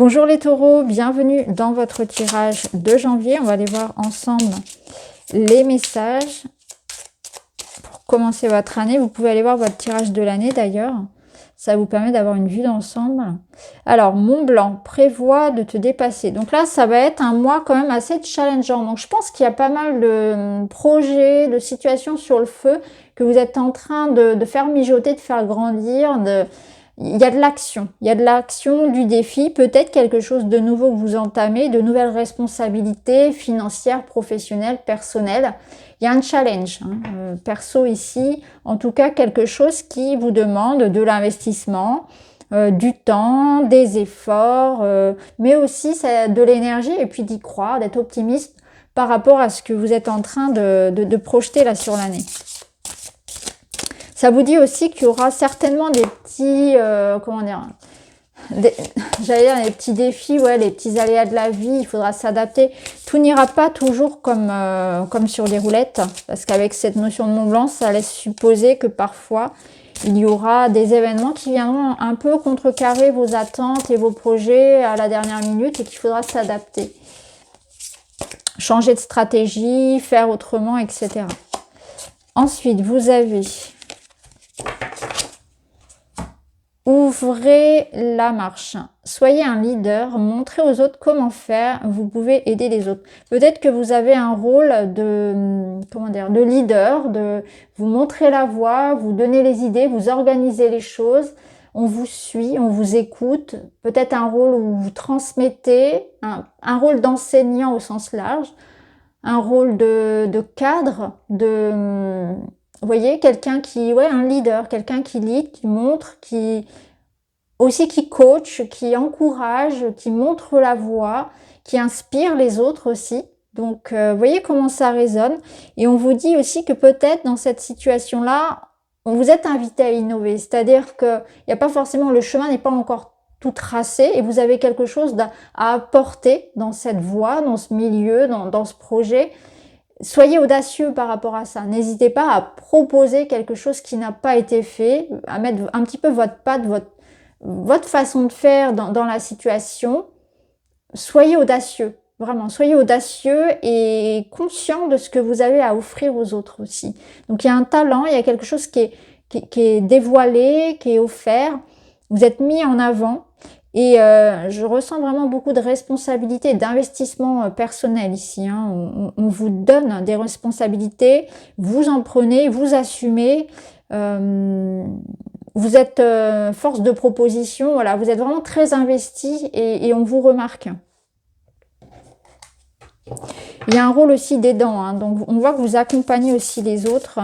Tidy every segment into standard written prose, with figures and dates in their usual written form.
Bonjour les taureaux, bienvenue dans votre tirage de janvier. On va aller voir ensemble les messages pour commencer votre année. Vous pouvez aller voir votre tirage de l'année d'ailleurs. Ça vous permet d'avoir une vue d'ensemble. Alors, Mont Blanc prévoit de te dépasser. Donc là, ça va être un mois quand même assez challengeant. Donc je pense qu'il y a pas mal de projets, de situations sur le feu que vous êtes en train de faire mijoter, de faire grandir, il y a de l'action, il y a de l'action, du défi, peut-être quelque chose de nouveau que vous entamez, de nouvelles responsabilités financières, professionnelles, personnelles. Il y a un challenge, perso ici, en tout cas quelque chose qui vous demande de l'investissement, du temps, des efforts, mais aussi de l'énergie et puis d'y croire, d'être optimiste par rapport à ce que vous êtes en train de projeter là sur l'année. Ça vous dit aussi qu'il y aura certainement des petits, comment dire, j'allais dire les petits défis, ouais, les petits aléas de la vie, il faudra s'adapter. Tout n'ira pas toujours comme sur les roulettes, parce qu'avec cette notion de Mont Blanc, ça laisse supposer que parfois, il y aura des événements qui viendront un peu contrecarrer vos attentes et vos projets à la dernière minute et qu'il faudra s'adapter. Changer de stratégie, faire autrement, etc. Ensuite, vous avez... Ouvrez la marche. Soyez un leader. Montrez aux autres comment faire. Vous pouvez aider les autres. Peut-être que vous avez un rôle de leader, de vous montrer la voie, vous donner les idées, vous organisez les choses. On vous suit, on vous écoute. Peut-être un rôle où vous transmettez, un rôle d'enseignant au sens large, un rôle de cadre, vous voyez, quelqu'un qui, ouais, un leader, quelqu'un qui lead, qui montre, qui coach, qui encourage, qui montre la voie, qui inspire les autres aussi. Donc, vous voyez comment ça résonne. Et on vous dit aussi que peut-être dans cette situation-là, vous êtes invité à innover. C'est-à-dire qu'il n'y a pas forcément, le chemin n'est pas encore tout tracé et vous avez quelque chose à apporter dans cette voie, dans ce milieu, dans ce projet. Soyez audacieux par rapport à ça. N'hésitez pas à proposer quelque chose qui n'a pas été fait, à mettre un petit peu votre patte, votre façon de faire dans la situation. Soyez audacieux, vraiment. Soyez audacieux et conscient de ce que vous avez à offrir aux autres aussi. Donc il y a un talent, il y a quelque chose qui est dévoilé, qui est offert. Vous êtes mis en avant. Et je ressens vraiment beaucoup de responsabilités et d'investissement personnel ici. On vous donne des responsabilités, vous en prenez, vous assumez. Vous êtes force de proposition, voilà, vous êtes vraiment très investi et on vous remarque. Il y a un rôle aussi d'aidant, donc on voit que vous accompagnez aussi les autres.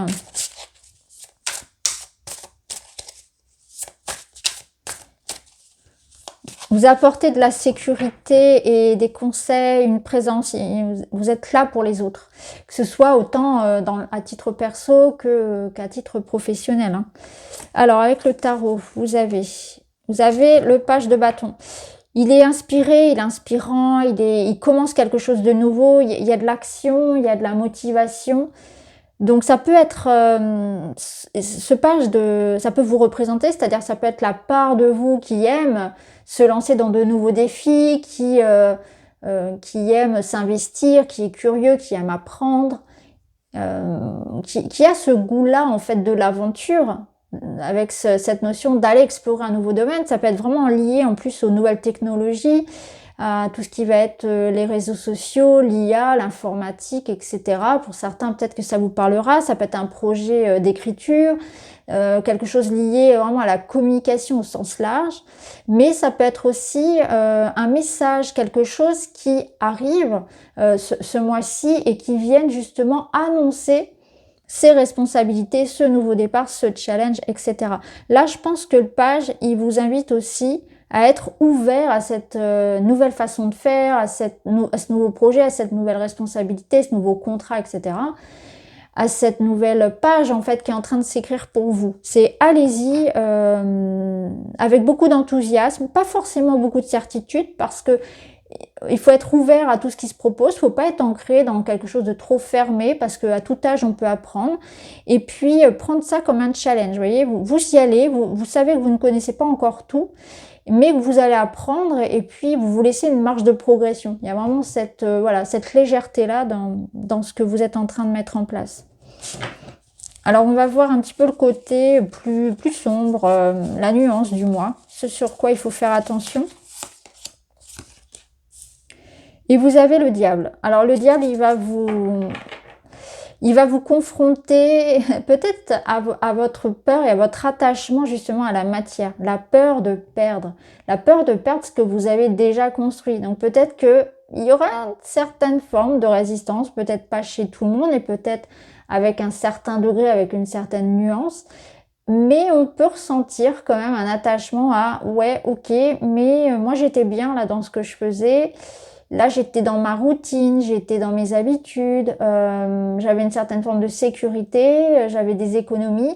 Vous apportez de la sécurité et des conseils, une présence, vous êtes là pour les autres. Que ce soit autant à titre perso qu'à titre professionnel. Alors, avec le tarot, vous avez le page de bâton. Il est inspiré, il est inspirant, il commence quelque chose de nouveau, il y a de l'action, il y a de la motivation. Donc ça peut être, ça peut vous représenter, c'est-à-dire ça peut être la part de vous qui aime se lancer dans de nouveaux défis, qui aime s'investir, qui est curieux, qui aime apprendre, qui a ce goût-là en fait de l'aventure, avec cette notion d'aller explorer un nouveau domaine. Ça peut être vraiment lié en plus aux nouvelles technologies, à tout ce qui va être les réseaux sociaux, l'IA, l'informatique, etc. Pour certains, peut-être que ça vous parlera. Ça peut être un projet d'écriture, quelque chose lié vraiment à la communication au sens large. Mais ça peut être aussi un message, quelque chose qui arrive ce mois-ci et qui vienne justement annoncer ses responsabilités, ce nouveau départ, ce challenge, etc. Là, je pense que le page, il vous invite aussi à être ouvert à cette nouvelle façon de faire, à ce nouveau projet, à cette nouvelle responsabilité, ce nouveau contrat, etc. À cette nouvelle page en fait qui est en train de s'écrire pour vous. C'est allez-y avec beaucoup d'enthousiasme, pas forcément beaucoup de certitude parce que il faut être ouvert à tout ce qui se propose, il ne faut pas être ancré dans quelque chose de trop fermé parce qu'à tout âge on peut apprendre. Et puis prendre ça comme un challenge, vous voyez, vous y allez, vous savez que vous ne connaissez pas encore tout. mais que vous allez apprendre et puis vous vous laissez une marge de progression. Il y a vraiment cette, voilà, cette légèreté-là dans ce que vous êtes en train de mettre en place. Alors, on va voir un petit peu le côté plus sombre, la nuance du mois, ce sur quoi il faut faire attention. Et vous avez le diable. Alors, le diable, il va vous confronter peut-être à votre peur et à votre attachement justement à la matière. La peur de perdre. La peur de perdre ce que vous avez déjà construit. Donc, peut-être qu'il y aura une certaine forme de résistance, peut-être pas chez tout le monde et peut-être avec un certain degré, avec une certaine nuance, mais on peut ressentir quand même un attachement à ouais, ok, mais moi j'étais bien là dans ce que je faisais, là j'étais dans ma routine, j'étais dans mes habitudes, j'avais une certaine forme de sécurité, j'avais des économies.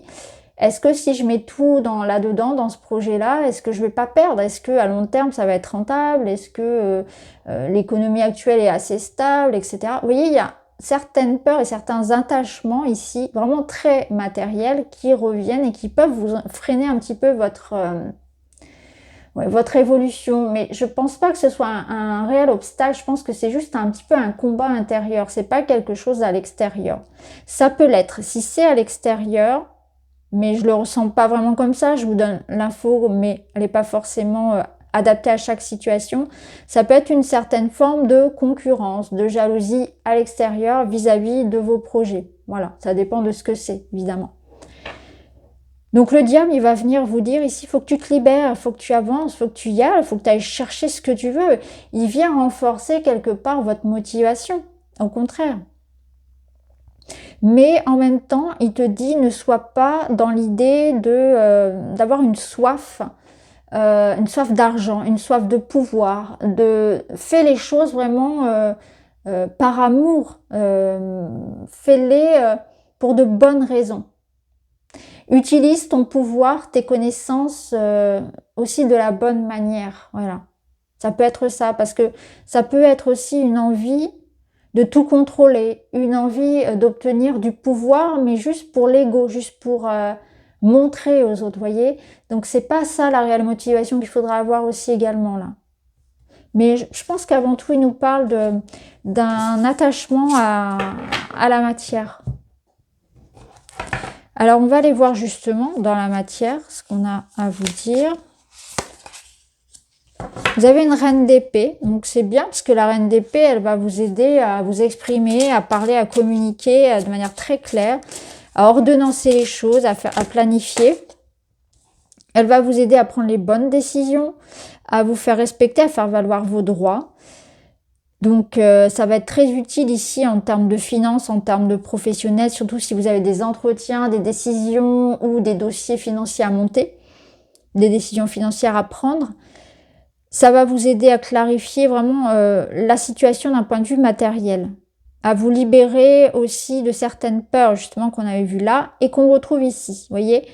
Est-ce que si je mets tout là-dedans, dans ce projet-là, est-ce que je vais pas perdre? Est-ce que à long terme ça va être rentable? Est-ce que l'économie actuelle est assez stable, etc. Vous voyez, il y a certaines peurs et certains attachements ici, vraiment très matériels, qui reviennent et qui peuvent vous freiner un petit peu votre évolution. Mais je pense pas que ce soit un réel obstacle, je pense que c'est juste un petit peu un combat intérieur, c'est pas quelque chose à l'extérieur. Ça peut l'être, si c'est à l'extérieur, mais je le ressens pas vraiment comme ça, je vous donne l'info, mais elle n'est pas forcément adaptée à chaque situation. Ça peut être une certaine forme de concurrence, de jalousie à l'extérieur vis-à-vis de vos projets. Voilà, ça dépend de ce que c'est, évidemment. Donc le diable, il va venir vous dire ici, il faut que tu te libères, il faut que tu avances, il faut que tu y ailles, il faut que tu ailles chercher ce que tu veux. Il vient renforcer quelque part votre motivation, au contraire. Mais en même temps, il te dit, ne sois pas dans l'idée d'avoir une soif d'argent, une soif de pouvoir, fais les choses vraiment par amour, fais-les pour de bonnes raisons. Utilise ton pouvoir, tes connaissances aussi de la bonne manière, voilà. Ça peut être ça, parce que ça peut être aussi une envie de tout contrôler, une envie d'obtenir du pouvoir, mais juste pour l'ego, juste pour montrer aux autres, voyez. Donc c'est pas ça la réelle motivation qu'il faudra avoir aussi également là. Mais je pense qu'avant tout, il nous parle d'un attachement à la matière. Alors on va aller voir justement dans la matière ce qu'on a à vous dire. Vous avez une reine d'épée, donc c'est bien parce que la reine d'épée, elle va vous aider à vous exprimer, à parler, à communiquer de manière très claire, à ordonnancer les choses, à planifier. Elle va vous aider à prendre les bonnes décisions, à vous faire respecter, à faire valoir vos droits. Donc ça va être très utile ici en termes de finances, en termes de professionnels, surtout si vous avez des entretiens, des décisions ou des dossiers financiers à monter, des décisions financières à prendre. Ça va vous aider à clarifier vraiment la situation d'un point de vue matériel, à vous libérer aussi de certaines peurs justement qu'on avait vues là et qu'on retrouve ici. Vous voyez,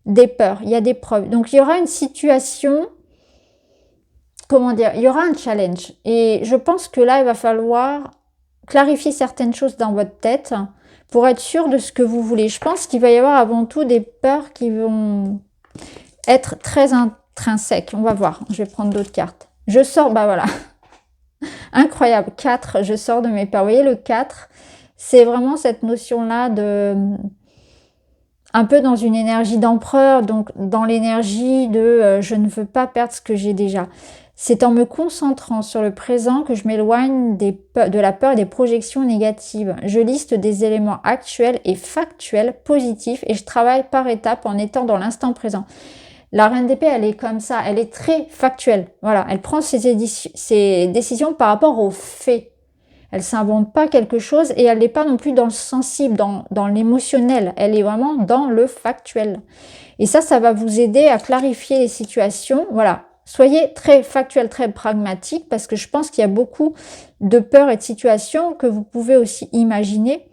des peurs, il y a des preuves. Donc il y aura une situation, comment dire, il y aura un challenge. Et je pense que là, il va falloir clarifier certaines choses dans votre tête pour être sûr de ce que vous voulez. Je pense qu'il va y avoir avant tout des peurs qui vont être très intrinsèques. On va voir, je vais prendre d'autres cartes. Je sors, bah voilà, incroyable, 4, je sors de mes peurs. Vous voyez, le 4, c'est vraiment cette notion-là un peu dans une énergie d'empereur, donc dans l'énergie de je ne veux pas perdre ce que j'ai déjà. C'est en me concentrant sur le présent que je m'éloigne de la peur et des projections négatives. Je liste des éléments actuels et factuels positifs et je travaille par étapes en étant dans l'instant présent. La reine d'épée, elle est comme ça, elle est très factuelle. Voilà, elle prend ses décisions par rapport aux faits. Elle s'invente pas quelque chose et elle n'est pas non plus dans le sensible, dans l'émotionnel. Elle est vraiment dans le factuel. Et ça va vous aider à clarifier les situations. Voilà, soyez très factuel, très pragmatique parce que je pense qu'il y a beaucoup de peurs et de situations que vous pouvez aussi imaginer.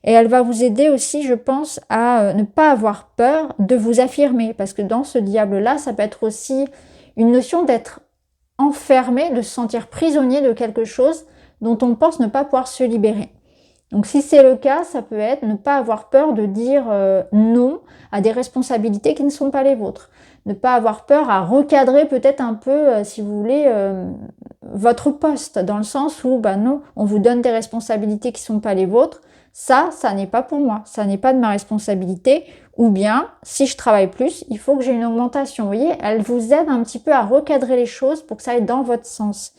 Et elle va vous aider aussi, je pense, à ne pas avoir peur de vous affirmer. Parce que dans ce diable-là, ça peut être aussi une notion d'être enfermé, de se sentir prisonnier de quelque chose dont on pense ne pas pouvoir se libérer. Donc si c'est le cas, ça peut être ne pas avoir peur de dire non à des responsabilités qui ne sont pas les vôtres. Ne pas avoir peur à recadrer peut-être un peu, si vous voulez, votre poste, dans le sens où, bah non, on vous donne des responsabilités qui ne sont pas les vôtres. Ça n'est pas pour moi, ça n'est pas de ma responsabilité. Ou bien, si je travaille plus, il faut que j'ai une augmentation. Vous voyez, elle vous aide un petit peu à recadrer les choses pour que ça aille dans votre sens.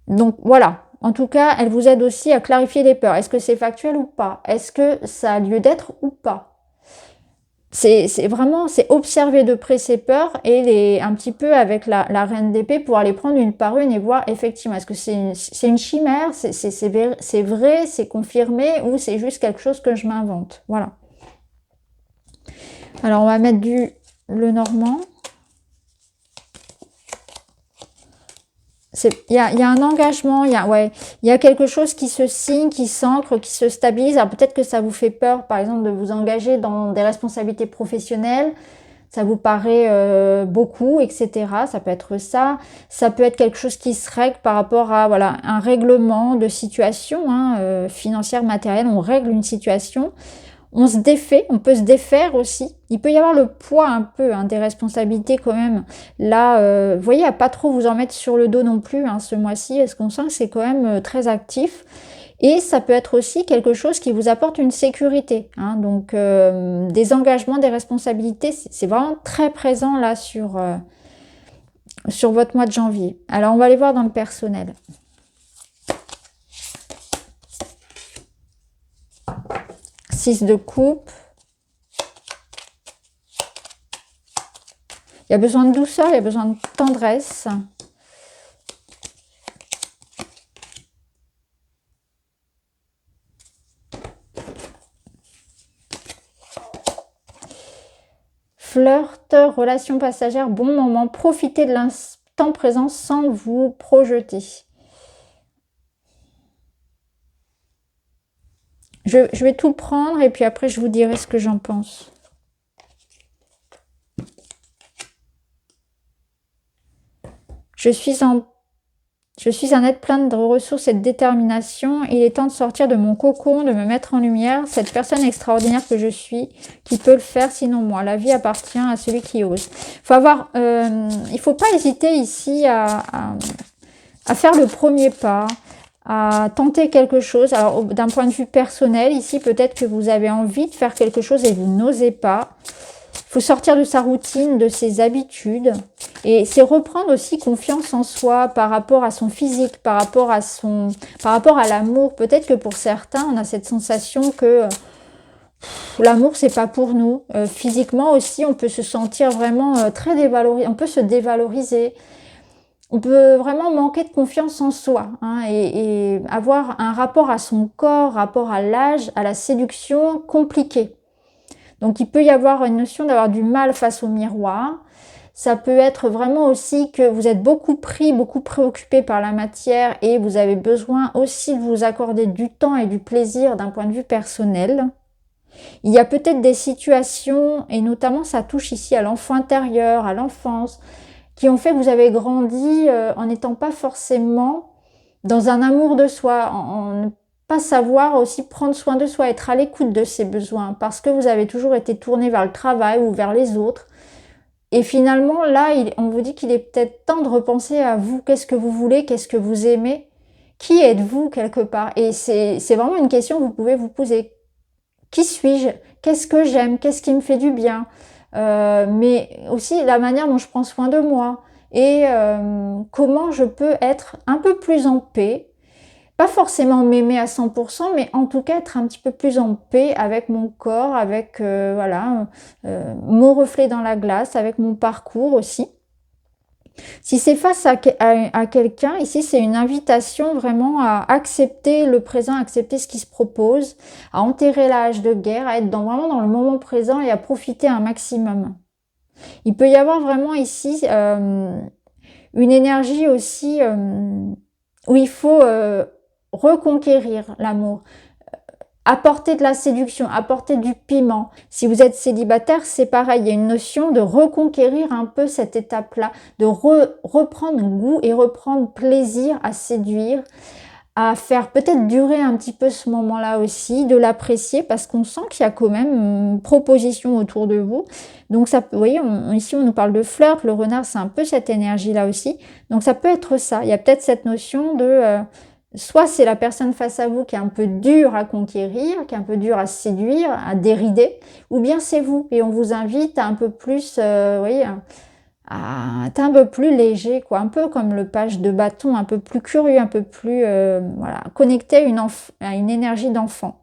Donc voilà, en tout cas, elle vous aide aussi à clarifier les peurs. Est-ce que c'est factuel ou pas? Est-ce que ça a lieu d'être ou pas? C'est vraiment, c'est observer de près ces peurs et un petit peu avec la reine d'épée pour aller prendre une par une et voir effectivement, est-ce que c'est une chimère, c'est vrai, c'est confirmé ou c'est juste quelque chose que je m'invente. Voilà. Alors on va mettre le normand. Il y a un engagement, il y a quelque chose qui se signe, qui s'ancre, qui se stabilise. Alors peut-être que ça vous fait peur, par exemple, de vous engager dans des responsabilités professionnelles. Ça vous paraît beaucoup, etc. Ça peut être ça. Ça peut être quelque chose qui se règle par rapport à voilà, un règlement de situation financière, matérielle. On règle une situation. On se défait, on peut se défaire aussi. Il peut y avoir le poids un peu des responsabilités quand même. Là, vous voyez, à pas trop vous en mettre sur le dos non plus ce mois-ci. Est-ce qu'on sent que c'est quand même très actif? Et ça peut être aussi quelque chose qui vous apporte une sécurité. Donc, des engagements, des responsabilités, c'est vraiment très présent là sur votre mois de janvier. Alors, on va aller voir dans le personnel. Six de coupe. Il y a besoin de douceur, il y a besoin de tendresse. Flirt, relation passagère, bon moment. Profitez de l'instant présent sans vous projeter. Je vais tout prendre et puis après je vous dirai ce que j'en pense. Je suis un être plein de ressources et de détermination. Il est temps de sortir de mon cocon, de me mettre en lumière. Cette personne extraordinaire que je suis, qui peut le faire sinon moi. La vie appartient à celui qui ose. Il faut pas hésiter ici à faire le premier pas, à tenter quelque chose. Alors d'un point de vue personnel, ici peut-être que vous avez envie de faire quelque chose et vous n'osez pas. Il faut sortir de sa routine, de ses habitudes. Et c'est reprendre aussi confiance en soi par rapport à son physique, par rapport à l'amour. Peut-être que pour certains, on a cette sensation que l'amour, c'est pas pour nous. Physiquement aussi, on peut se sentir vraiment très dévalorisé. On peut se dévaloriser. On peut vraiment manquer de confiance en soi et avoir un rapport à son corps, rapport à l'âge, à la séduction compliqué. Donc, il peut y avoir une notion d'avoir du mal face au miroir. Ça peut être vraiment aussi que vous êtes beaucoup pris, beaucoup préoccupé par la matière et vous avez besoin aussi de vous accorder du temps et du plaisir d'un point de vue personnel. Il y a peut-être des situations, et notamment ça touche ici à l'enfant intérieur, à l'enfance, qui ont fait que vous avez grandi en n'étant pas forcément dans un amour de soi, en ne pas savoir aussi prendre soin de soi, être à l'écoute de ses besoins, parce que vous avez toujours été tourné vers le travail ou vers les autres. Et finalement, là, on vous dit qu'il est peut-être temps de repenser à vous. Qu'est-ce que vous voulez? Qu'est-ce que vous aimez? Qui êtes-vous quelque part? Et c'est vraiment une question que vous pouvez vous poser. Qui suis-je? Qu'est-ce que j'aime? Qu'est-ce qui me fait du bien? Mais aussi la manière dont je prends soin de moi. Et comment je peux être un peu plus en paix. Pas forcément m'aimer à 100%, mais en tout cas être un petit peu plus en paix avec mon corps, avec mon reflet dans la glace, avec mon parcours aussi. Si c'est face à quelqu'un, ici c'est une invitation vraiment à accepter le présent, à accepter ce qui se propose, à enterrer la hache de guerre, à être vraiment dans le moment présent et à profiter un maximum. Il peut y avoir vraiment ici une énergie aussi où il faut reconquérir l'amour, apporter de la séduction, apporter du piment. Si vous êtes célibataire, c'est pareil, il y a une notion de reconquérir un peu cette étape-là, de reprendre goût et reprendre plaisir à séduire, à faire peut-être durer un petit peu ce moment-là aussi, de l'apprécier parce qu'on sent qu'il y a quand même une proposition autour de vous. Donc ça, vous voyez, ici on nous parle de flirt, le renard c'est un peu cette énergie-là aussi. Donc ça peut être ça, il y a peut-être cette notion de... soit c'est la personne face à vous qui est un peu dure à conquérir, qui est un peu dure à séduire, à dérider, ou bien c'est vous et on vous invite à un peu plus, vous voyez, à être un peu plus léger, quoi, un peu comme le page de bâton, un peu plus curieux, un peu plus voilà, connecté à une énergie d'enfant.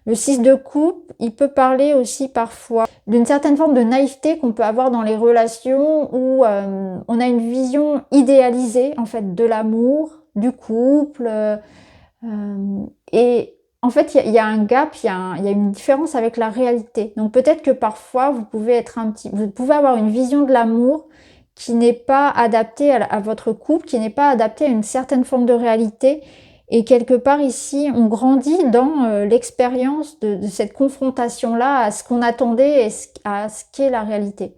Le 6 de coupe, il peut parler aussi parfois d'une certaine forme de naïveté qu'on peut avoir dans les relations où on a une vision idéalisée en fait de l'amour, du couple et en fait il y a un gap, il y a une différence avec la réalité. Donc peut-être que parfois vous pouvez avoir une vision de l'amour qui n'est pas adaptée à votre couple, qui n'est pas adaptée à une certaine forme de réalité. Et quelque part ici, on grandit dans l'expérience de cette confrontation-là à ce qu'on attendait et à ce qu'est la réalité.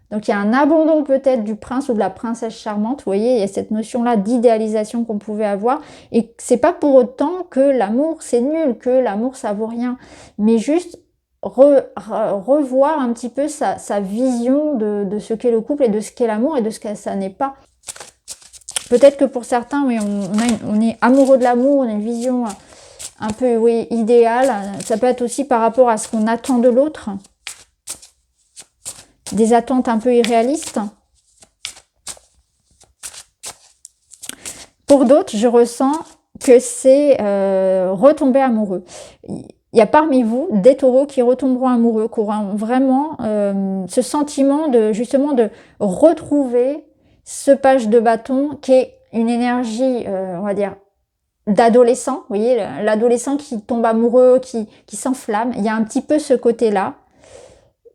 Donc il y a un abandon peut-être du prince ou de la princesse charmante, vous voyez, il y a cette notion-là d'idéalisation qu'on pouvait avoir. Et c'est pas pour autant que l'amour c'est nul, que l'amour ça vaut rien, mais juste revoir un petit peu sa vision de ce qu'est le couple et de ce qu'est l'amour et de ce que ça n'est pas. Peut-être que pour certains, oui, on est amoureux de l'amour, on a une vision un peu oui, idéale. Ça peut être aussi par rapport à ce qu'on attend de l'autre. Des attentes un peu irréalistes. Pour d'autres, je ressens que c'est retomber amoureux. Il y a parmi vous des taureaux qui retomberont amoureux, qui auront vraiment ce sentiment de justement de retrouver ce page de bâton qui est une énergie, on va dire, d'adolescent. Vous voyez, l'adolescent qui tombe amoureux, qui s'enflamme. Il y a un petit peu ce côté-là.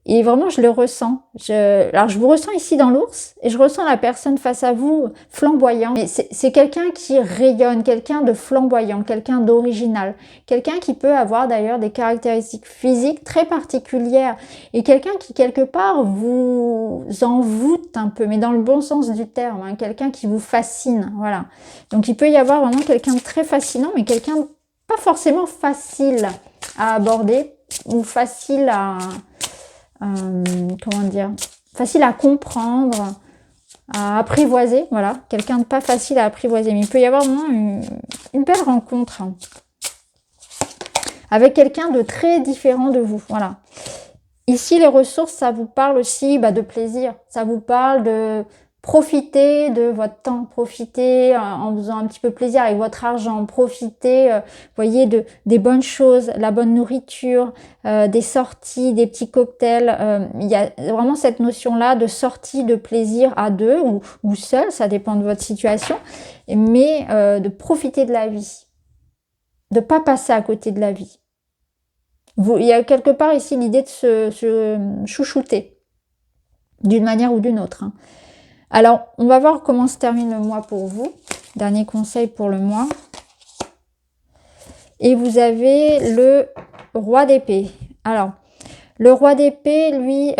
Et vraiment, je le ressens. Alors, je vous ressens ici dans l'ours et je ressens la personne face à vous flamboyant. C'est quelqu'un qui rayonne, quelqu'un de flamboyant, quelqu'un d'original, quelqu'un qui peut avoir d'ailleurs des caractéristiques physiques très particulières et quelqu'un qui quelque part vous envoûte un peu, mais dans le bon sens du terme, hein, quelqu'un qui vous fascine, voilà. Donc, il peut y avoir vraiment quelqu'un de très fascinant, mais quelqu'un pas forcément facile à aborder ou facile à... comment dire, facile à comprendre, à apprivoiser, voilà, quelqu'un de pas facile à apprivoiser, mais il peut y avoir vraiment une belle rencontre hein, avec quelqu'un de très différent de vous, voilà. Ici, les ressources, ça vous parle aussi de plaisir, ça vous parle de profiter de votre temps, profiter en faisant un petit peu plaisir avec votre argent, profiter, voyez, des bonnes choses, la bonne nourriture, des sorties, des petits cocktails. Il y a vraiment cette notion-là de sortie, de plaisir à deux ou seul, ça dépend de votre situation, mais de profiter de la vie, de pas passer à côté de la vie. Il y a quelque part ici l'idée de se chouchouter d'une manière ou d'une autre. Hein. Alors, on va voir comment se termine le mois pour vous. Dernier conseil pour le mois. Et vous avez le roi d'épée. Alors, le roi d'épée, lui,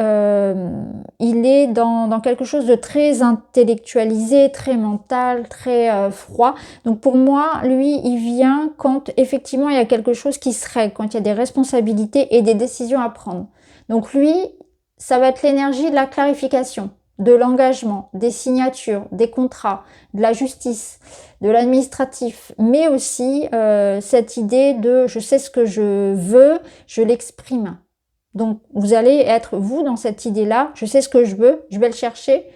il est dans quelque chose de très intellectualisé, très mental, très froid. Donc pour moi, lui, il vient quand effectivement il y a quelque chose qui se règle, quand il y a des responsabilités et des décisions à prendre. Donc lui, ça va être l'énergie de la clarification, de l'engagement, des signatures, des contrats, de la justice, de l'administratif, mais aussi cette idée de je sais ce que je veux, je l'exprime. Donc, vous allez être, vous, dans cette idée-là, je sais ce que je veux, je vais le chercher,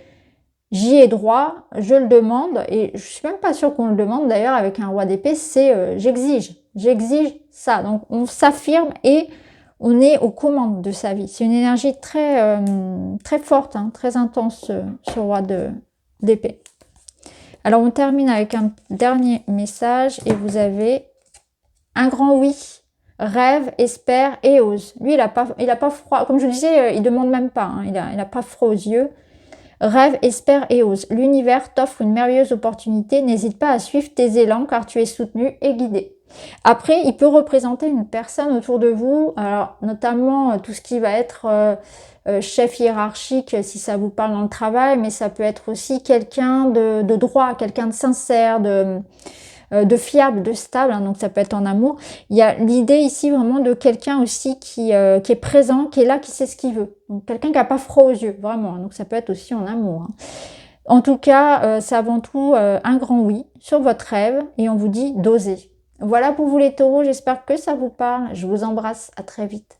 j'y ai droit, je le demande, et je suis même pas sûre qu'on le demande, d'ailleurs, avec un roi d'épée, c'est j'exige ça. Donc, on s'affirme et on est aux commandes de sa vie. C'est une énergie très, très forte, hein, très intense, ce roi d'épée. Alors, on termine avec un dernier message, et vous avez un grand oui. Rêve, espère et ose. Lui, il a pas froid. Comme je disais, il demande même pas. Hein, il a pas froid aux yeux. Rêve, espère et ose. L'univers t'offre une merveilleuse opportunité. N'hésite pas à suivre tes élans car tu es soutenu et guidé. Après, il peut représenter une personne autour de vous. Alors, notamment tout ce qui va être chef hiérarchique, si ça vous parle dans le travail, mais ça peut être aussi quelqu'un de droit, quelqu'un de sincère, de fiable, de stable, hein, donc ça peut être en amour. Il y a l'idée ici vraiment de quelqu'un aussi qui est présent, qui est là, qui sait ce qu'il veut. Donc quelqu'un qui n'a pas froid aux yeux, vraiment. Donc ça peut être aussi en amour. Hein. En tout cas, c'est avant tout un grand oui sur votre rêve et on vous dit d'oser. Voilà pour vous les taureaux, j'espère que ça vous parle. Je vous embrasse, à très vite.